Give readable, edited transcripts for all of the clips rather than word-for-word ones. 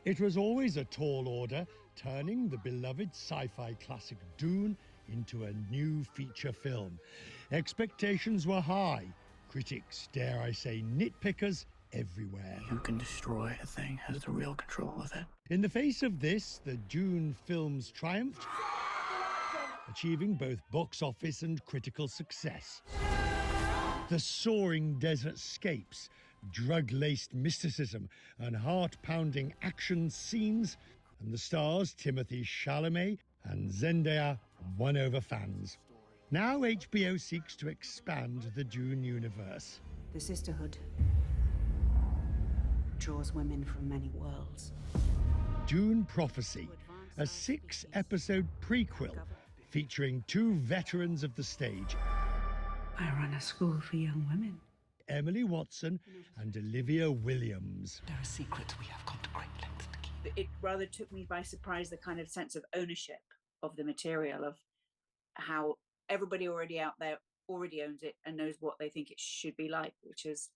It was always a tall order, turning the beloved sci-fi classic Dune into a new feature film. Expectations were high. Critics, dare I say, nitpickers everywhere. Who can destroy a thing has the real control of it. In the face of this, the Dune films triumphed, achieving both box office and critical success. The soaring desert-scapes, drug-laced mysticism, and heart-pounding action scenes, and the stars Timothée Chalamet and Zendaya won over fans. Now HBO seeks to expand the Dune universe. The sisterhood draws women from many worlds. Dune Prophecy, a 6-episode prequel featuring 2 veterans of the stage, I run a school for young women. Emily Watson and Olivia Williams. There are secrets we have gone to great lengths to keep. It rather took me by surprise, the kind of sense of ownership of the material, of how everybody already out there already owns it and knows what they think it should be like, it's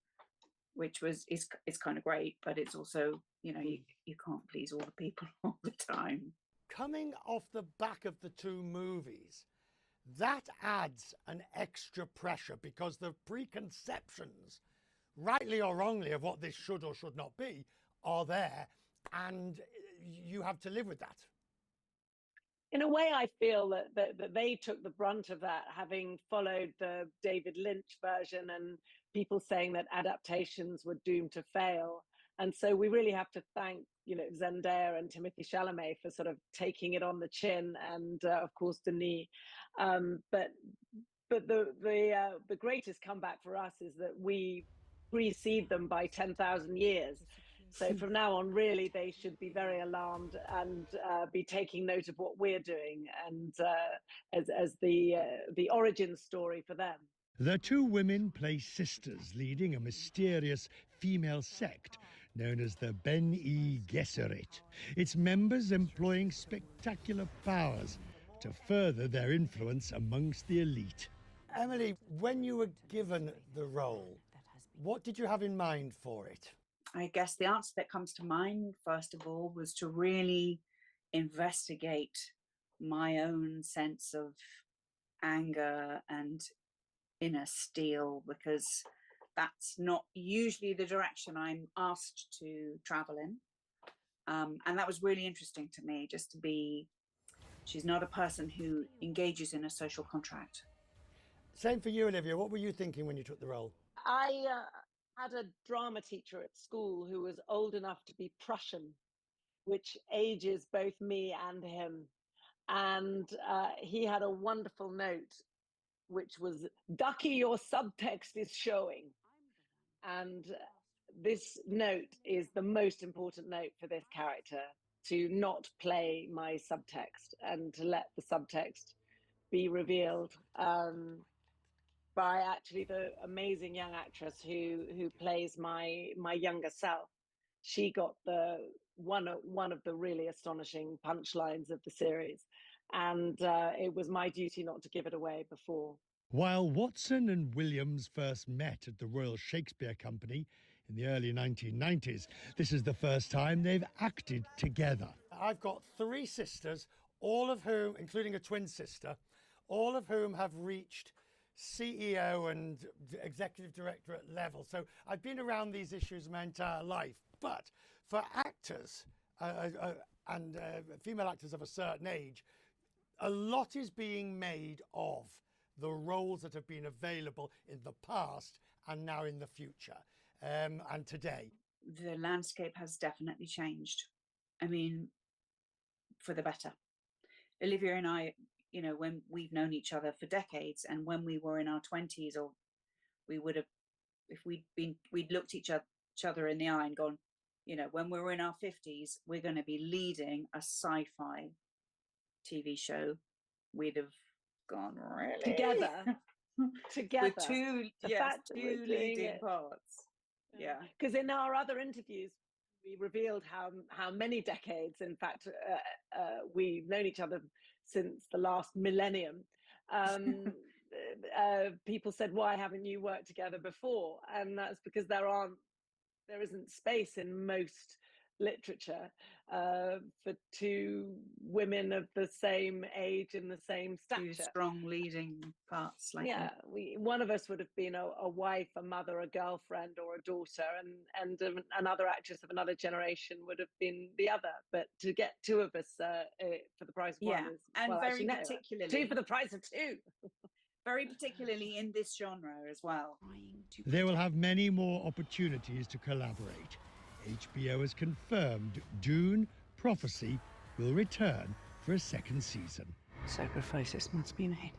kind of great, but it's also, you can't please all the people all the time. Coming off the back of the 2 movies, that adds an extra pressure because the preconceptions, rightly or wrongly, of what this should or should not be are there, and you have to live with that. In a way, I feel that they took the brunt of that, having followed the David Lynch version and people saying that adaptations were doomed to fail. And so we really have to thank, Zendaya and Timothée Chalamet for sort of taking it on the chin, and of course Denis. But the greatest comeback for us is that we precede them by 10,000 years. So from now on, really, they should be very alarmed and be taking note of what we're doing, and as the origin story for them. The 2 women play sisters leading a mysterious female sect known as the Bene Gesserit, its members employing spectacular powers to further their influence amongst the elite. Emily, when you were given the role, what did you have in mind for it? I guess the answer that comes to mind, first of all, was to really investigate my own sense of anger and inner steel, because that's not usually the direction I'm asked to travel in. And that was really interesting to me, just to be, she's not a person who engages in a social contract. Same for you, Olivia. What were you thinking when you took the role? I had a drama teacher at school who was old enough to be Prussian, which ages both me and him. And he had a wonderful note, which was, "Ducky, your subtext is showing." And this note is the most important note for this character, to not play my subtext and to let the subtext be revealed by actually the amazing young actress who plays my younger self. She got the one of the really astonishing punchlines of the series, and it was my duty not to give it away before. While Watson and Williams first met at the Royal Shakespeare Company in the early 1990s, this is the first time they've acted together. I've got 3 sisters, all of whom, including a twin sister, all of whom have reached CEO and executive director level. So I've been around these issues my entire life. But for actors and female actors of a certain age, a lot is being made of the roles that have been available in the past and now in the future and today. The landscape has definitely changed. I mean, for the better. Olivia and I, when we've known each other for decades, and when we were in our 20s, or we would have, if we'd looked each other in the eye and gone, when we were in our 50s, we're going to be leading a sci-fi TV show, we'd have gone, really? Together. With two leading parts. Yeah. Because in our other interviews, we revealed how many decades, in fact, we've known each other since the last millennium. People said, "Why haven't you worked together before?" And that's because there aren't there isn't space in most literature for two women of the same age and the same Two stature. strong leading parts, like Yeah, one of us would have been a wife, a mother, a girlfriend, or a daughter, and another actress of another generation would have been the other. But to get two of us for the price of one is, and well, very actually, no, particularly two for the price of two. very particularly in this genre as well. They will have many more opportunities to collaborate. HBO has confirmed Dune Prophecy will return for a second season. Sacrifices must be made.